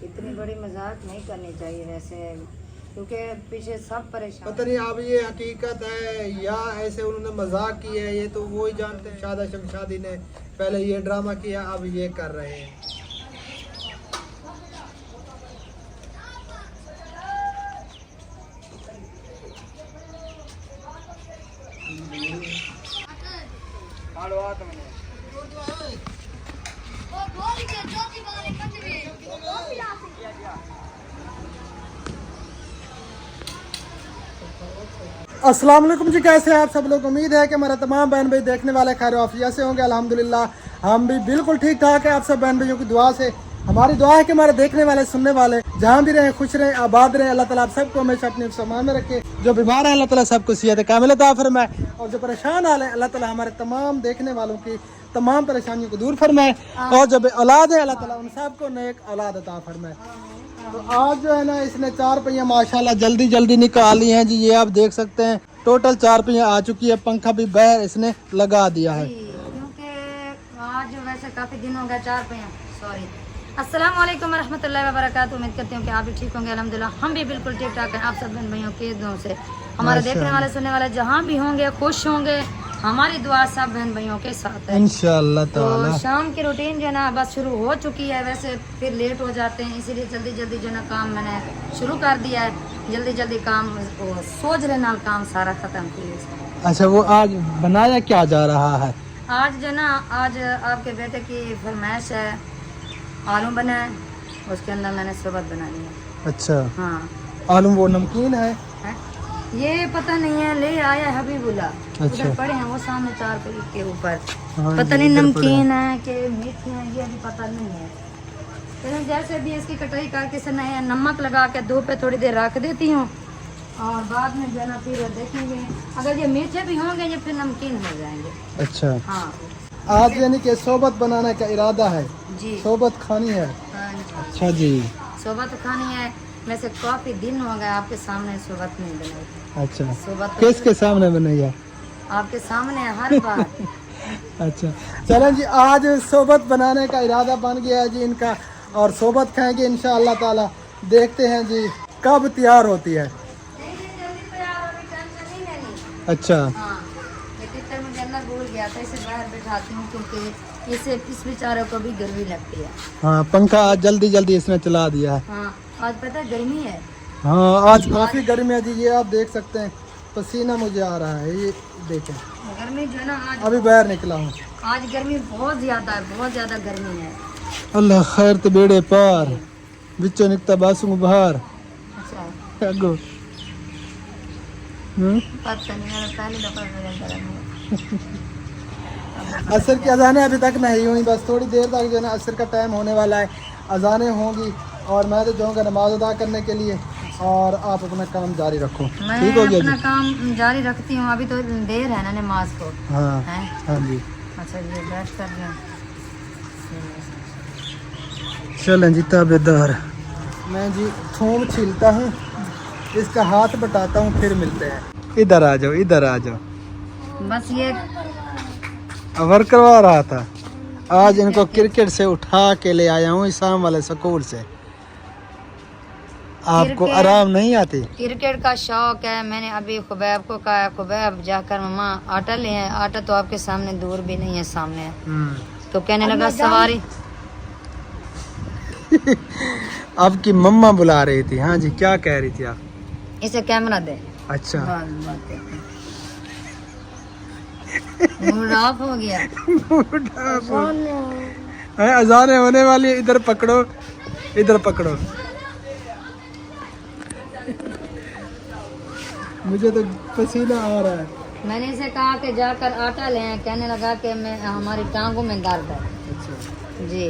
इतनी बड़ी मजाक नहीं करनी चाहिए वैसे, क्योंकि पीछे सब परेशान। पता नहीं अब ये हकीकत है या ऐसे उन्होंने मजाक की है, ये तो वो ही जानते हैं। शादा शमशादी ने पहले ये ड्रामा किया, अब ये कर रहे हैं। अस्सलाम वालेकुम जी, कैसे हैं आप सब लोग। उम्मीद है कि हमारा तमाम बहन भाई देखने वाले खैर आफिया से होंगे। अल्हम्दुलिल्लाह हम भी बिल्कुल ठीक ठाक है। आप सब बहन भाइयों की दुआ से हमारी दुआ है कि हमारे देखने वाले सुनने वाले जहाँ भी रहे खुश रहें, आबाद रहें। अल्लाह ताला आप सबको हमेशा अपने सामान में रखे। जो बीमार है अल्लाह ताला सबको सेहत कामिल अता फरमाए, और जो परेशान हाल है अल्लाह ताला हमारे तमाम देखने वालों की तमाम परेशानियों को दूर फरमाए, और जो औलाद है अल्लाह ताला उन सबको नेक औलाद अता फरमाए। तो आज जो है ना इसने 4 पहिया माशाल्लाह जल्दी जल्दी निकाली हैं जी। ये आप देख सकते हैं टोटल 4 पहिया आ चुकी है। पंखा भी बाहर इसने लगा दिया है, क्योंकि आज वैसे काफी दिन हो गया 4 पहिया। सॉरी। अस्सलाम वालेकुम रहमतुल्लाहि व बरकातहू। उम्मीद करती हूँ कि आप भी ठीक होंगे। अल्हम्दुलिल्लाह हम भी बिल्कुल ठीक ठाक हैं। आप सब बहन भाइयों के दुआओं से हमारे देखने वाले सुनने वाले जहाँ भी होंगे खुश होंगे। हमारी दुआ सब बहन भाइयों के साथ है इंशाअल्लाह ताला। तो शाम की रूटीन जो है ना बस शुरू हो चुकी है। वैसे फिर लेट हो जाते हैं, इसीलिए जल्दी जल्दी जो है ना काम मैंने शुरू कर दिया है। जल्दी जल्दी काम सोच रहे नाल काम सारा खत्म किया। अच्छा, वो आज बनाया क्या जा रहा है? आज जो ना आज आपके बेटे की फरमाइश है, आलू बना है, उसके अंदर मैंने शरबत बनानी है। अच्छा, हाँ आलू वो नमकीन है? ये पता नहीं है, ले आया हबीबुल्ला। अच्छा। उधर पड़े हैं वो सामने 4 पहिए के ऊपर। हाँ, पता नहीं नमकीन है कि मीठे हैं, ये भी पता नहीं है। लेकिन जैसे भी इसकी कटाई करके से नया नमक लगा के धूप पे थोड़ी देर रख देती हूँ, और बाद में जो है ना फिर देखेंगे अगर ये मीठे भी होंगे या फिर नमकीन हो जाएंगे। अच्छा, हाँ आज यानी कि सोबत बनाने का इरादा है जी। सोबत खानी है? हाँ जी। अच्छा जी। सोबत तो खानी है। वैसे काफी दिन हो गए आपके सामने सोबत नहीं बनाई। अच्छा, सोबत किसके सामने बनैया? आपके सामने हर बार। अच्छा चलें जी, आज सोबत बनाने का इरादा बन गया है जी इनका, और सोबत खाएंगे इंशाअल्लाह ताला। देखते हैं जी कब तैयार होती है। अच्छा, हाँ, ये टीचर मुझे अंदर भूल गया था, इसे बाहर बैठाती हूँ क्योंकि इससे इस बेचारे को भी गर्मी लगती है। हाँ पंखा आज जल्दी जल्दी इसने चला दिया है। हाँ आज पता है गर्मी है। हाँ आज काफी गर्मी है जी, ये आप देख सकते हैं पसीना मुझे आ रहा है, ये देखें गर्मी जो है ना आज अभी बाहर निकला हूँ। आज गर्मी बहुत ज्यादा है, बहुत ज्यादा गर्मी है। अल्लाह खैर ते बेड़े पार बिचो निकता बासू बाहर अच्छा अगो। पता नहीं, मेरा पहली दफा मेरे गर्म है। असर की अजानें अभी तक नहीं हुई, बस थोड़ी देर तक जो है ना असर का टाइम होने वाला है, अजानें होंगी और मैं तो जाऊँगा नमाज अदा करने के लिए, और आप अपना काम जारी रखो। मैं ठीक हो गया अपना जी? काम जारी रखती हूँ, अभी तो देर है ना नमाज को। हाँ हैं? हाँ जी। अच्छा ये बैठ कर रहे हैं। चलें जी ताबेदार। मैं जी थूम छीलता हूँ, इसका हाथ बटाता हूँ, फिर मिलते हैं। इधर आ जाओ, इधर आ जाओ। बस ये वर्क करवा रहा था, आज इनको क्रिकेट से उठा के ले आया हूँ इसाम वाले स्कूल से। आपको आराम नहीं आती? क्रिकेट का शौक है। मैंने अभी खुबैब को कहा, खुबैब जाकर मम्मा आटा ले आए। आटा तो आपके सामने दूर भी नहीं है, सामने है। तो कहने लगा सवारी। आपकी मम्मा बुला रही थी। हाँ जी, क्या कह रही थी आप? इसे कैमरा दे। अच्छा, मूड ऑफ हो गया। अजानें होने वाली है, इधर पकड़ो, इधर पकड़ो। मुझे तो पसीना आ रहा है। मैंने इसे कहा कि जाकर आटा ले आए, कहने लगा कि मैं हमारी टांगों में दर्द है। अच्छा जी।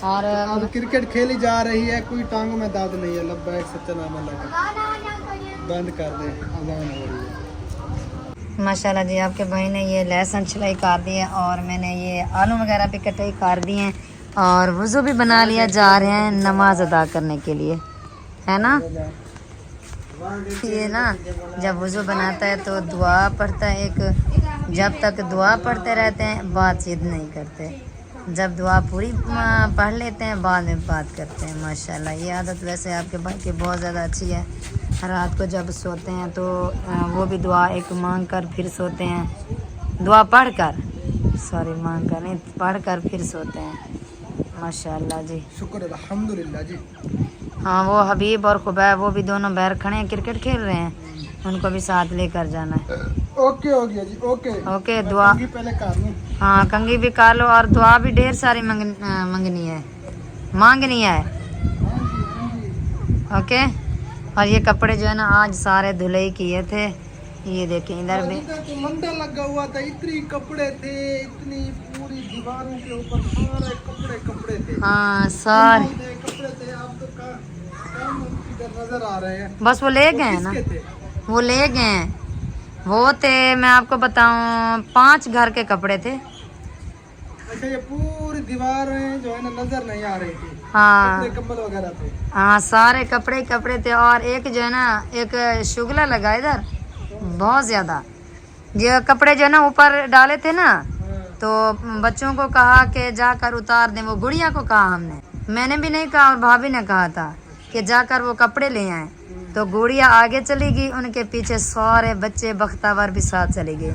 और अब क्रिकेट खेली जा रही है, कोई टांगों में दर्द नहीं है। लब्बैक सच्चा नाम अल्लाह का। बंद कर दे, अजान हो रही है। माशाल्लाह जी, आपके भाई ने ये लहसुन छिलाई कर दी है, और मैंने ये आलू वगैरह भी कटाई कर दी हैं, और वज़ू भी बना लिया। जा रहे हैं नमाज अदा करने के लिए, है ना। ये ना जब वज़ू बनाता है तो दुआ पढ़ता है एक, जब तक दुआ पढ़ते रहते हैं बातचीत नहीं करते। जब दुआ पूरी पढ़ लेते हैं बाद में बात करते हैं। माशाल्लाह ये आदत वैसे आपके भाई की बहुत ज़्यादा अच्छी है। रात को जब सोते हैं तो वो भी दुआ एक मांग कर फिर सोते हैं, दुआ पढ़ कर, सॉरी मांग कर नहीं, पढ़ कर फिर सोते हैं। माशाल्लाह जी, शुक्र अल्हम्दुलिल्लाह जी। हाँ वो हबीब और खुबैब वो भी दोनों बाहर खड़े हैं, क्रिकेट खेल रहे हैं, उनको भी साथ लेकर जाना है। ओके हो गया जी, ओके ओके दुआ पहले कर लूं। हाँ कंघी भी कर लो और दुआ भी ढेर सारी मांगनी है। ओके। और ये कपड़े जो है ना आज सारे धुले ही किए थे, ये देखें इधर भी तो मंदा लगा हुआ था, इतनी कपड़े थे, इतनी पूरी दीवारों के ऊपर सारे कपड़े थे। हाँ सारे कपड़े थे। आप तो काम इधर नजर आ रहे हैं। बस वो ले गए हैं ना, वो ले गए हैं। वो थे मैं आपको बताऊं 5 घर के कपड़े थे। अच्छा ये पूरी दीवारें जो है ना नजर नहीं आ रही थी। हाँ कंबल वगैरह थे। हाँ सारे कपड़े कपड़े थे। और एक जो है ना एक शुगला लगा इधर बहुत ज्यादा। ये कपड़े जो है ना ऊपर डाले थे ना, तो बच्चों को कहा कि जाकर उतार दें। वो गुड़िया को कहा हमने, मैंने भी नहीं कहा और भाभी ने कहा था कि जाकर वो कपड़े ले आए। तो गुड़िया आगे चली गई, उनके पीछे सारे बच्चे बख्तावर भी साथ चले गए।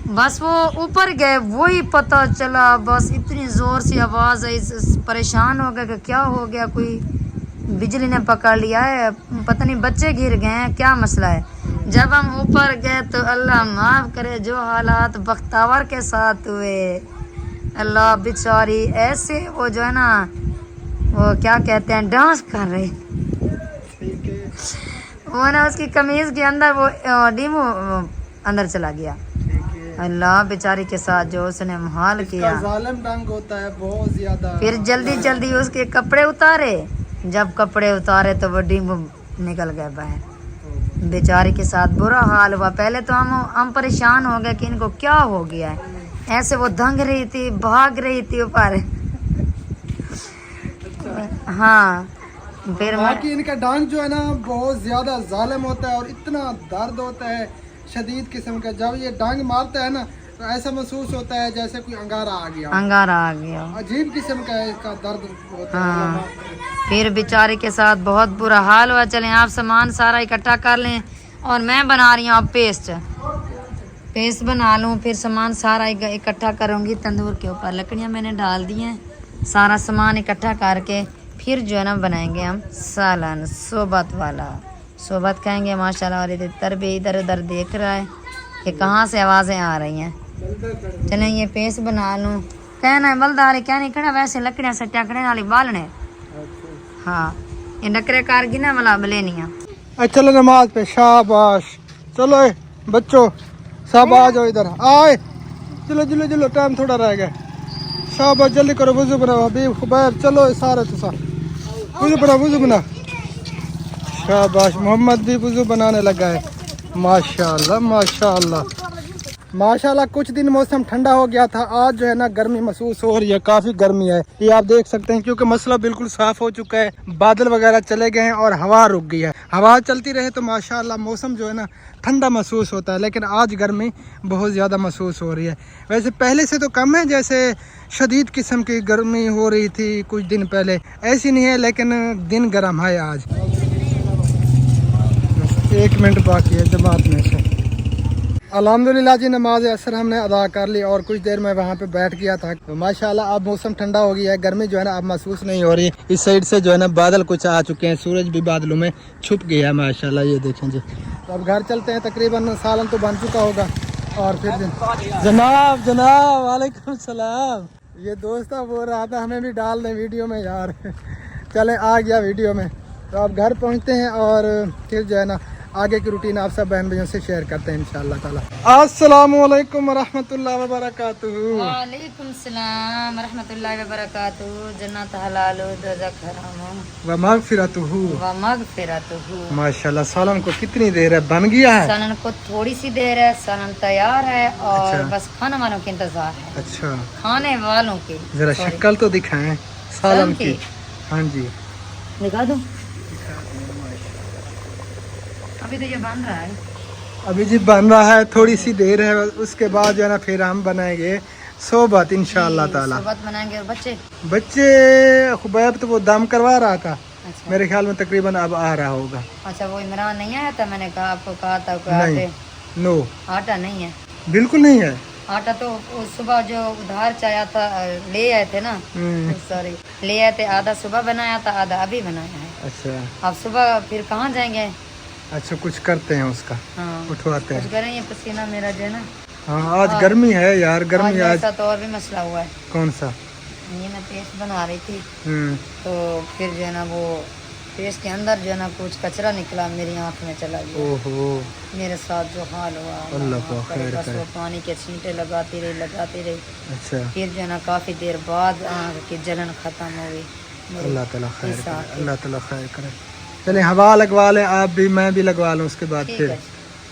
बस वो ऊपर गए, वही पता चला बस इतनी जोर से आवाज़ आई, परेशान हो गए कि क्या हो गया, कोई बिजली ने पकड़ लिया है, पता नहीं बच्चे गिर गए हैं, क्या मसला है। जब हम ऊपर गए तो अल्लाह माफ़ करे जो हालात बख्तावर के साथ हुए, अल्लाह बेचारी ऐसे वो जो है ना वो क्या कहते हैं डांस कर रहे, वो ना उसकी कमीज के अंदर वो डीमो अंदर चला गया। अल्लाह बेचारी के साथ जो उसने हाल किया, जालिम ढंग होता है बहुत ज्यादा। फिर जल्दी जल्दी उसके कपड़े उतारे, जब कपड़े उतारे तो वो डीमो निकल गए बाहर। बेचारी के साथ बुरा हाल हुआ। पहले तो हम परेशान हो गए कि इनको क्या हो गया है, ऐसे वो दंग रही थी, भाग रही थी ऊपर। हाँ फिर बाकी इनका डांस जो है ना बहुत ज्यादा जालिम होता है और इतना दर्द होता है शदीद किस्म का। जब ये डांग मारता है ना तो ऐसा महसूस होता है जैसे कोई अंगारा आ गया, अंगारा आ गया, अजीब किस्म का इसका दर्द होता है। हाँ फिर बेचारे के साथ बहुत बुरा हाल हुआ। चलें आप सामान सारा इकट्ठा कर लें और मैं बना रही हूँ अब पेस्ट बना लूँ, फिर सामान सारा इकट्ठा करूँगी तंदूर के ऊपर। लकड़ियाँ मैंने डाल दी हैं, सारा सामान इकट्ठा करके फिर जो है ना बनाएंगे हम सालन सोबत वाला। सोबत खाएंगे माशाल्लाह। और इधर भी इधर उधर देख रहा है कि कहाँ से आवाज़ें आ रही हैं। चलें ये पेस्ट बना लूँ, कहना है बलदारी क्या नहीं खड़ा, वैसे लकड़ियाँ सट्टियाँ खड़े वाली बालने। हाँ ये नकरे कार गिना वाला बलेनिया। चलो नमाज पे, शाबाश। चलो बच्चों सब आ जाओ इधर, आए चलो चलो चलो, टाइम थोड़ा रह गया। शाबाश जल्दी करो, वुज़ू बनाओ हबीब खुबैब, चलो सारे तो सारे वुज़ू बना। शाबाश मोहम्मद भी वुज़ू बनाने लगा है। माशाल्लाह माशाल्लाह माशाल्लाह। कुछ दिन मौसम ठंडा हो गया था, आज जो है ना गर्मी महसूस हो रही है, काफ़ी गर्मी है। ये आप देख सकते हैं क्योंकि मसला बिल्कुल साफ हो चुका है, बादल वगैरह चले गए हैं और हवा रुक गई है। हवा चलती रहे तो माशाल्लाह मौसम जो है ना ठंडा महसूस होता है, लेकिन आज गर्मी बहुत ज़्यादा महसूस हो रही है। वैसे पहले से तो कम है, जैसे शदीद किस्म की गर्मी हो रही थी कुछ दिन पहले, ऐसी नहीं है, लेकिन दिन गर्म है आज। 1 मिनट बाकी है जमात में से। अल्हम्दुलिल्लाह जी नमाज असर हमने अदा कर ली और कुछ देर में वहाँ पे बैठ गया था। तो माशाल्लाह अब मौसम ठंडा हो गया है, गर्मी जो है ना अब महसूस नहीं हो रही। इस साइड से जो है ना बादल कुछ आ चुके हैं, सूरज भी बादलों में छुप गया है माशाल्लाह। ये देखें जी। तो अब घर चलते हैं, तकरीबन सालन तो बन चुका होगा। और फिर जनाब जनाब वालेकुम सलाम। ये दोस्त बोल रहा था हमें भी डाल दें वीडियो में यार। चले आ गया वीडियो में। तो अब घर पहुँचते हैं और फिर जो है ना आगे की रूटीन आप सब बहन भाइयों से शेयर करते हैं इंशाअल्लाह ताला। अस्सलाम वालेकुम रहमतुल्लाहि व बरकातुहू। वालेकुम सलाम रहमतुल्लाहि व बरकातुहू। जन्नत हलाल दोज़ख हराम व मगफिरतुहू व मगफिरतुहू। माशाल्लाह। सालन को कितनी देर है, बन गया है? सालन को थोड़ी सी देर है, सालन तैयार है और अच्छा। बस खाने वालों के इंतजार है। अच्छा खाने वालों की जरा शक्ल तो दिखाएं सालन की। हाँ जी दिखा दूं? अभी तो ये बन रहा है। अभी जी बन रहा है, थोड़ी सी देर है, उसके बाद जो है ना फिर हम बनाएंगे सोबत इंशाअल्लाह ताला। सोबत मनाएंगे। और बच्चे बच्चे खुबैब तो वो दम करवा रहा था, अच्छा मेरे ख्याल में तकरीबन अब आ रहा होगा। अच्छा, वो इमरान नहीं आया था? मैंने कहा आपको कहा था कि नहीं, नो आटा नहीं है। बिल्कुल नहीं है। आटा तो उस सुबह जो उधार चाया था ले आए थे ना, सॉरी ले आए थे, आधा सुबह बनाया था, आधा अभी बनाया है। अच्छा, अब सुबह फिर कहाँ जाएंगे? अच्छा कुछ करते हैं उसका, हाँ उठवाते कुछ हैं। करेंगे, पसीना मेरा जो है ना। हाँ आज गर्मी है यार, गर्मी आज। ऐसा तो और भी मसला हुआ है। कौन सा? ये मैं पेस्ट बना रही थी तो फिर जो है ना वो पेस्ट के अंदर जो है ना कुछ कचरा निकला, मेरी आँख में चला गया। ओहो, मेरे साथ जो हाल हुआ, अल्लाह को खैर बस करे। वो पानी के छींटे लगाती रही। अच्छा, फिर जो है ना काफ़ी देर बाद आँख की जलन ख़त्म हो गई। अल्लाह ताला खैर करे, अल्लाह ताला खैर करे। चले हवा लगवा लें आप भी, मैं भी लगवा लूँ, उसके बाद ठीक फिर है,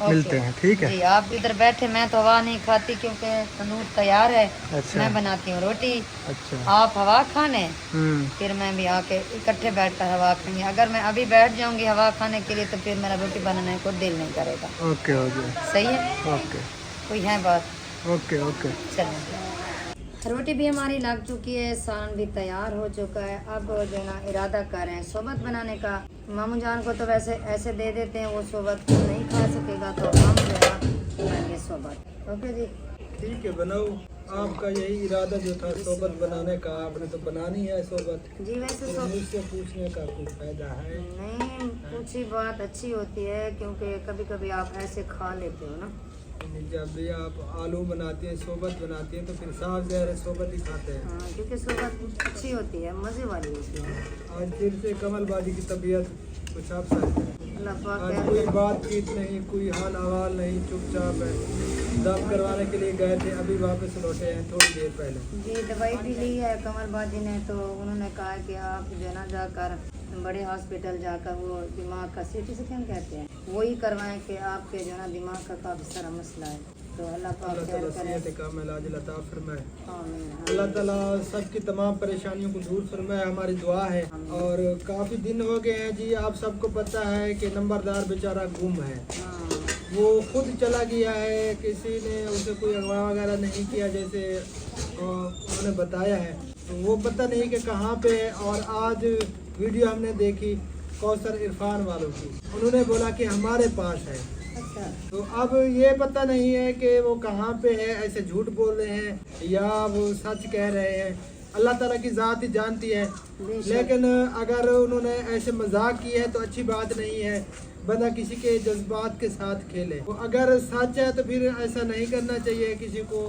मिलते हैं। ठीक है जी। आप इधर बैठे, मैं तो हवा नहीं खाती क्योंकि तंदूर तैयार है। अच्छा। मैं बनाती हूँ रोटी, अच्छा। आप हवा खाने, फिर मैं भी आके इकट्ठे बैठकर हवा खाएंगे। अगर मैं अभी बैठ जाऊंगी हवा खाने के लिए तो फिर मेरा रोटी बनाने को दिल नहीं करेगा। ओके ओके सही है? ओके कोई है बात? Okay okay. चलिए, रोटी भी हमारी लग चुकी है, सालन भी तैयार हो चुका है। अब जो है ना इरादा कर रहे हैं सोबत बनाने का। मामू जान को तो वैसे ऐसे दे देते हैं, वो सोबत नहीं खा सकेगा तो हम जो है बनाएंगे सोबत। ओके जी, ठीक है, बनाओ। आपका यही इरादा जो था सोबत बनाने का, आपने तो बनानी है सोबत। जी वैसे तो मुझसे पूछने का कोई फायदा है नहीं, कुछ ही बात अच्छी होती है क्योंकि कभी कभी आप ऐसे खा लेते हो ना। जब भी आप आलू बनाती हैं, सोबत बनाती हैं, तो फिर साफ ज़हर सोबत ही खाते हैं। हाँ, क्योंकि सोबत अच्छी होती है, मज़े वाली होती है। आज फिर से कमल बाजी की तबीयत कुछ आप है। अल्लाह पाक आज है। कोई बातचीत नहीं, कोई हाल अहवाल नहीं, चुपचाप है। दम करवाने के लिए गए थे, अभी वापस लौटे हैं थोड़ी देर पहले। जी दवाई भी ली है कमल बाजी ने, तो उन्होंने कहा कि आप जो है ना जाकर बड़े हॉस्पिटल जाकर वो दिमाग का सीटी स्कैन कहते हैं वही करवाएं कि आपके जो है ना दिमाग का काफ़ी सारा मसला है। तो अल्लाह पाक खैर करे। अल्लाह ताला सबकी तमाम परेशानियों को दूर फरमाए, हमारी दुआ है। और काफ़ी दिन हो गए हैं जी, आप सबको पता है कि नंबरदार बेचारा गुम है। वो खुद चला गया है, किसी ने उसे कोई अगवा वगैरह नहीं किया जैसे उन्होंने बताया है। तो वो पता नहीं कि कहाँ पे है। और आज वीडियो हमने देखी कौसर इरफान वालों की, उन्होंने बोला कि हमारे पास है। अच्छा, तो अब ये पता नहीं है कि वो कहाँ पे है, ऐसे झूठ बोल रहे हैं या वो सच कह रहे हैं। अल्लाह ताला की ज़ात ही जानती है। लेकिन अगर उन्होंने ऐसे मजाक की है तो अच्छी बात नहीं है, बंदा किसी के जज्बात के साथ खेले। तो अगर सच है तो फिर ऐसा नहीं करना चाहिए, किसी को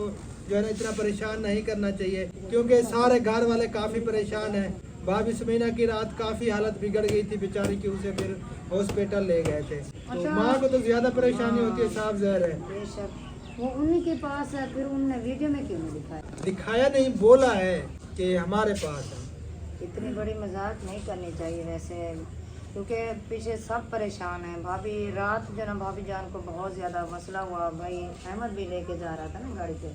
जो है ना इतना परेशान नहीं करना चाहिए, क्योंकि सारे घर वाले काफ़ी परेशान हैं। भाभी समीना की रात काफ़ी हालत बिगड़ गई थी बेचारी की, उसे फिर हॉस्पिटल ले गए थे। तो माँ को तो ज़्यादा परेशानी होती है, साफ ज़हर है। बेशक वो उन्हीं के पास है, फिर उन्होंने वीडियो में क्यों नहीं दिखाया? दिखाया नहीं, बोला है कि हमारे पास है। इतनी बड़ी मजाक नहीं करनी चाहिए वैसे, क्योंकि पीछे सब परेशान हैं। भाभी रात जो ना भाभी जान को बहुत ज़्यादा मसला हुआ, भाई अहमद भी लेके जा रहा था ना गाड़ी पे,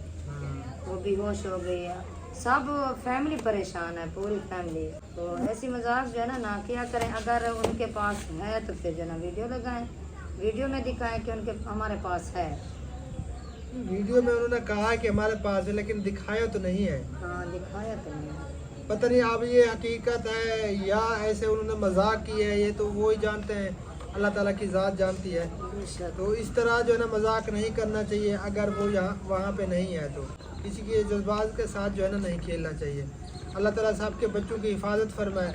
वो बेहोश हो गई है। सब फैमिली परेशान है, पूरी फैमिली। तो ऐसी मजाक जो है ना किया करें। अगर उनके पास है तो फिर जो ना वीडियो लगाएं, वीडियो में दिखाएं कि उनके हमारे पास है। वीडियो में उन्होंने कहा कि हमारे पास है, लेकिन दिखाया तो नहीं है। हाँ, दिखाया तो नहीं है। पता नहीं अब ये हकीकत है या ऐसे उन्होंने मजाक की है, ये तो वो ही जानते हैं, अल्लाह ताला की ज़ात जानती है। तो इस तरह जो है ना मजाक नहीं करना चाहिए। अगर वो यहाँ वहाँ पे नहीं है तो किसी के जज्बात के साथ जो है ना नहीं खेलना चाहिए। अल्लाह ताला साहब के बच्चों की हिफाजत फरमाए,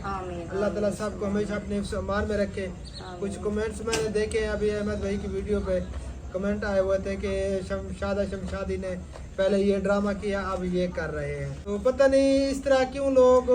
अल्लाह ताला साहब को हमेशा अपने अमान में रखे। कुछ कमेंट्स मैंने देखे अभी अहमद भाई की वीडियो पे, कमेंट आए हुए थे कि शमशादी ने पहले ये ड्रामा किया, अब ये कर रहे हैं। तो पता नहीं इस तरह क्यों लोग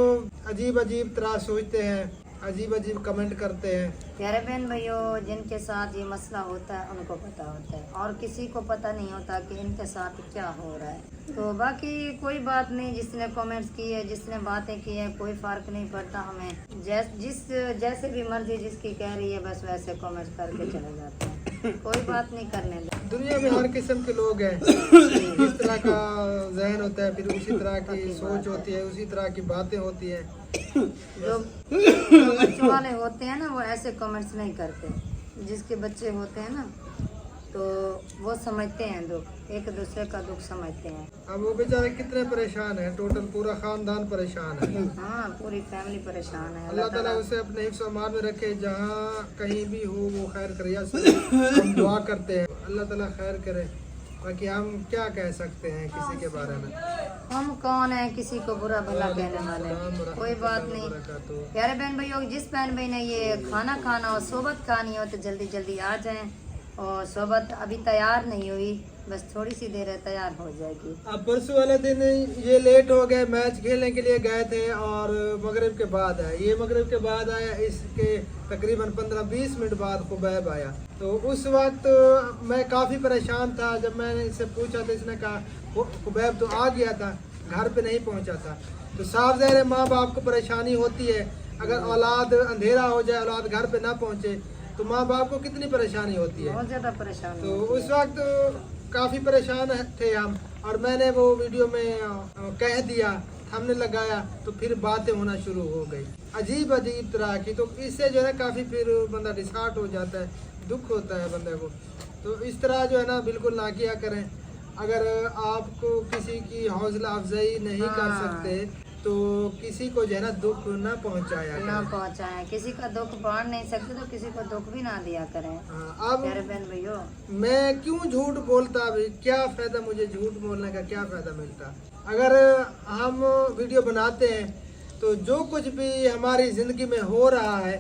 अजीब अजीब तरह सोचते हैं, अजीब अजीब कमेंट करते हैं। प्यारे बहन भाइयों, जिनके साथ ये मसला होता है उनको पता होता है, और किसी को पता नहीं होता कि इनके साथ क्या हो रहा है। तो बाकी कोई बात नहीं, जिसने कमेंट्स किए, जिसने बातें की है, कोई फ़र्क नहीं पड़ता हमें। जैसे भी मर्जी जिसकी कह रही है बस वैसे कमेंट्स करके चले जाते हैं, कोई बात नहीं करने दो। दुनिया में हर किस्म के लोग हैं, जिस तरह का जहन होता है फिर उसी तरह की सोच होती है, उसी तरह की बातें होती हैं। जो बच्चों वाले होते हैं ना वो ऐसे कमेंट्स नहीं करते, जिसके बच्चे होते हैं ना तो तो वो समझते हैं दुख, एक दूसरे का दुख समझते हैं। अब वो बेचारे कितने परेशान हैं, टोटल पूरा खानदान परेशान है। हाँ, पूरी फैमिली परेशान है। अल्लाह ताला उसे अपने हिफ्ज़ व अमान में रखे, जहाँ कहीं भी हो वो खैर करिया से हम दुआ करते हैं, अल्लाह ताला खैर करे। बाकी हम क्या कह सकते हैं किसी के बारे में, हम कौन है किसी को बुरा भला कहने वाले, कोई बात नहीं। प्यारे बहन भाइयों, जिस बहन भाई ने ये खाना खाना हो, सोबत खानी हो तो जल्दी जल्दी आ जाएं। और सोबत अभी तैयार नहीं हुई, बस थोड़ी सी देर है तैयार हो जाएगी। अब परसों वाले दिन ये लेट हो गए, मैच खेलने के लिए गए थे और मगरिब के बाद आए। ये मगरिब के बाद आया, इसके तकरीबन 15-20 मिनट बाद खुबैब आया। तो उस वक्त मैं काफ़ी परेशान था। जब मैंने इससे पूछा तो इसने कहा खुबैब तो आ गया था, घर पे नहीं पहुंचा था। तो साफ ज़ाहिर है माँ बाप को परेशानी होती है, अगर औलाद अंधेरा हो जाए, औलाद घर पे ना पहुंचे तो माँ बाप को कितनी परेशानी होती है। बहुत ज़्यादा परेशान। तो उस वक्त काफ़ी परेशान थे हम, और मैंने वो वीडियो में कह दिया, हमने लगाया तो फिर बातें होना शुरू हो गई अजीब अजीब तरह की। तो इससे जो है काफ़ी फिर बंदा डिसहार्ट हो जाता है, दुख होता है बंदे को। तो इस तरह जो है ना बिल्कुल ना किया करें। अगर आपको किसी की हौसला अफजाई नहीं कर सकते तो किसी को जो है ना दुख ना पहुंचाया ना पहुंचाएं, किसी का दुख बांट नहीं सकते तो किसी को दुख भी ना दिया करें। अब प्यारे बहन भैया, मैं क्यों झूठ बोलता, अभी क्या फायदा, मुझे झूठ बोलने का क्या फायदा मिलता। अगर हम वीडियो बनाते हैं तो जो कुछ भी हमारी जिंदगी में हो रहा है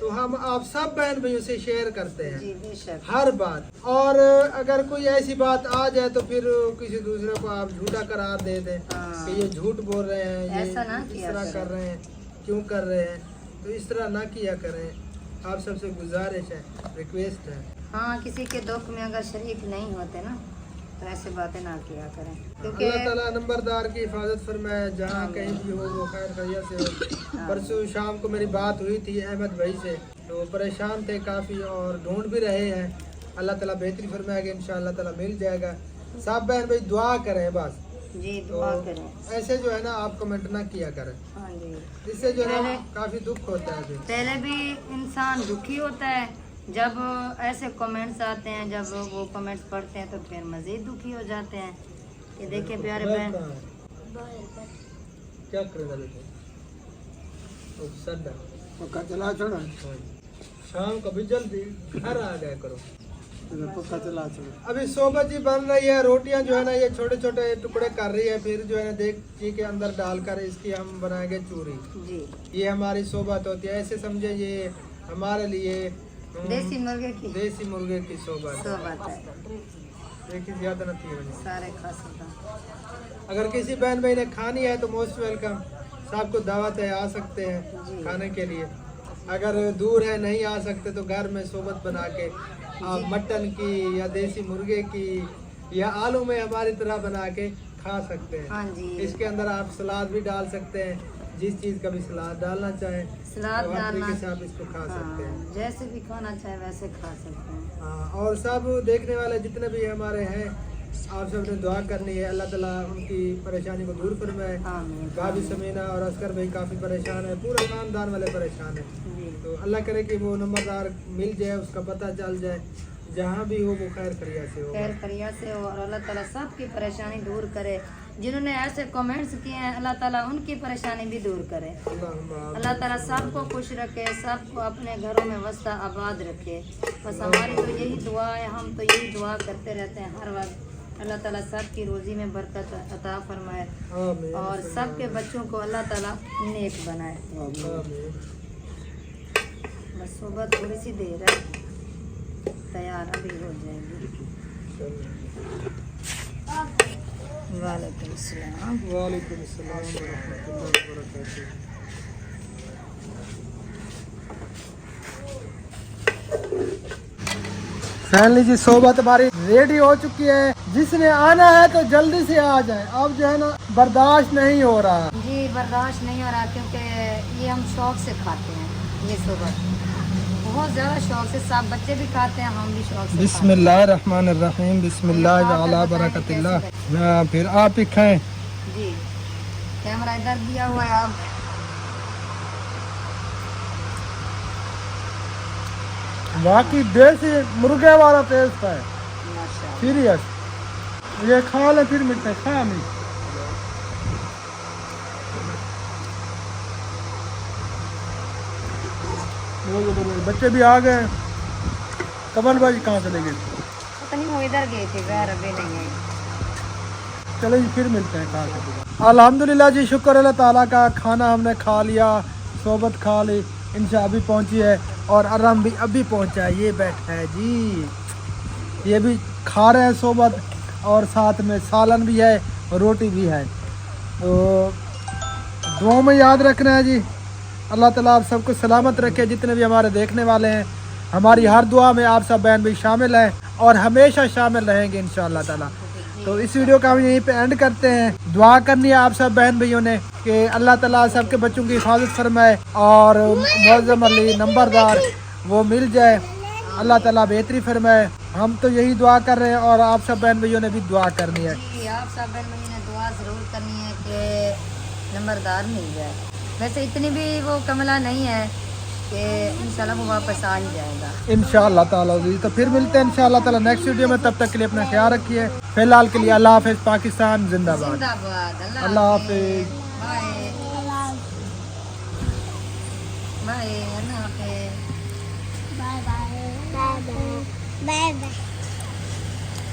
तो हम आप सब बहन भाइयों से शेयर करते हैं जी बेशक, हर बात। और अगर कोई ऐसी बात आ जाए तो फिर किसी दूसरे को आप झूठा करार दे दें कि ये झूठ बोल रहे हैं, ये ऐसा ना इस किया तरह कर रहे हैं, क्यों कर रहे हैं। तो इस तरह ना किया करें। आप सबसे गुजारिश है, रिक्वेस्ट है। हाँ, किसी के दुख में अगर शरीक नहीं होते ना तो ऐसे बातें ना किया करें, क्योंकि अल्लाह ताला नंबरदार की हिफाजत फरमाए, जहाँ कहीं भी हो वो खैर खैरियत से हो। परसों शाम को मेरी बात हुई थी अहमद भाई से, तो परेशान थे काफ़ी और ढूंढ भी रहे हैं। अल्लाह ताला बेहतरी फरमाएगा, इंशाअल्लाह ताला मिल जाएगा। सब बहन भाई दुआ करें बस। जी तो दुआ करें। ऐसे जो है ना आप कमेंट ना किया करें, हाँ जी, इससे जो है ना काफ़ी दुख होता है। पहले भी इंसान दुखी होता है, जब ऐसे कमेंट्स आते हैं, जब वो कमेंट्स पढ़ते हैं तो फिर मज़ीद दुखी हो जाते हैं। कि देखिए प्यारे बहन, क्या करेगा बेटे, पक्का चला छोड़ा, शाम कभी जल्दी घर आ गया करो। पक्का चला छोड़ा। अभी सोबत जी बन रही है, रोटियां जो है ना ये छोटे छोटे टुकड़े कर रही है, फिर जो है ना देगची के अंदर डालकर इसकी हम बनाएंगे चूरी। जी ये हमारी सोबत होती है, ऐसे समझे ये हमारे लिए देसी मुर्गे की देसी मुर्गे की सोबत तो बात है, देखिए ज्यादा नहीं है। सारे खा सकता। अगर किसी बहन भाई ने खानी है तो मोस्ट वेलकम, सबको दावत है, आ सकते हैं जी। खाने के लिए। अगर दूर है नहीं आ सकते तो घर में सोबत बना के आप मटन की या देसी मुर्गे की या आलू में हमारी तरह बना के खा सकते हैं। हाँ जी, इसके अंदर आप सलाद भी डाल सकते हैं, जिस चीज़ का भी सलाद डालना चाहें सलाद तो हर डालना, तरीके से आप इसको खा सकते हैं। हाँ, जैसे भी खाना चाहे वैसे खा सकते हैं। हाँ, और सब देखने वाले जितने भी हमारे हैं, आप सब ने दुआ करनी है, अल्लाह ताला उनकी परेशानी को दूर फरमाए। आमीन। भाभी समीना और असकर भाई काफ़ी परेशान है, पूरा खानदान वाले परेशान है। जी, तो अल्लाह करे कि वो नंबरदार मिल जाए, उसका पता चल जाए, जहाँ भी हो वो खैर खरिया से हो। खैर खैरियत से हो और अल्लाह ताला सबकी परेशानी दूर करे। जिन्होंने ऐसे कमेंट्स किए हैं, अल्लाह ताला उनकी परेशानी भी दूर करे। अल्लाह ताला सबको खुश रखे, सबको अपने घरों में वस्ता आबाद रखे। बस हमारी तो यही दुआ है, हम तो यही दुआ करते रहते हैं हर वक्त। अल्लाह ताला सबकी रोज़ी में बरकत अता फरमाए आमीन। और सबके बच्चों को अल्लाह ताला नेक बनाए। आमीन। बस सुबह थोड़ी सी देर है, तैयार अभी हो जाएगी। वालेकुम सलाम। वालेकुम अस्सलाम वरहमतुल्लाहि वबरकातुहू। फैमिली जी सोबत हमारी रेडी हो चुकी है, जिसने आना है तो जल्दी से आ जाए। अब जो है ना बर्दाश्त नहीं हो रहा। जी बर्दाश्त नहीं हो रहा, क्योंकि ये हम शौक से खाते हैं, ये सोबत बहुत ज़्यादा शौक से, सब बच्चे भी खाते हैं, हम भी शौक से। बिस्मिल्लाहिर्रहमानिर्रहीम, बिस्मिल्लाह अला बरकतिल्लाह। फिर आप ही खाएं। जी, कैमरा इधर दिया हुआ है। आप बाकी देसी मुर्गे वाला टेस्ट है। माशाल्लाह। सीरियस ये खा ले फिर मिलते हैं खा नहीं बच्चे भी आ गए कमल भाई कहाँ चले गए पता नहीं वो इधर गए थे वह अभी नहीं आई। चलो जी फिर मिलते हैं कहाँ से अल्हम्दुलिल्लाह जी शुक्र अल्लाह ताला का खाना हमने खा लिया सोबत खा ली इंशा अभी पहुंची है और आराम भी अभी पहुंचा है ये बैठा है जी ये भी खा रहे हैं सोबत और साथ में सालन भी है और रोटी भी है तो दुआओं में याद रखना है जी अल्लाह ताला आप सबको सलामत रखे जितने भी हमारे देखने वाले हैं हमारी हर दुआ में आप सब बहन भाई शामिल हैं और हमेशा शामिल रहेंगे इंशाअल्लाह ताला। तो इस वीडियो का हम यहीं पे एंड करते हैं। दुआ करनी है आप सब बहन भाइयों ने कि अल्लाह ताला सबके बच्चों की हिफाजत फरमाए और मौज़म अली नंबरदार वो मिल जाए अल्लाह ताला बेहतरी फरमाए। हम तो यही दुआ कर रहे हैं और आप सब बहन भाइयों ने भी दुआ करनी है। जी, आप सब बहन भाइयों ने दुआ ज़रूर करनी है कि नंबरदार मिल जाए। वैसे इतनी भी वो कमला नहीं है कि इंशाल्लाह वो वापस आ ही जाएगा इंशाअल्लाह ताला जी। तो फिर मिलते हैं इंशाअल्लाह ताला नेक्स्ट वीडियो में। तब तक के लिए अपना ख्याल रखिए। फिलहाल के लिए अल्लाह हाफिज़ पाकिस्तान जिंदाबाद। जिंदाबाद। अल्लाह हाफिज़। Bye bye. अल्लाह हाफिज़। Bye bye. Bye bye. Bye bye.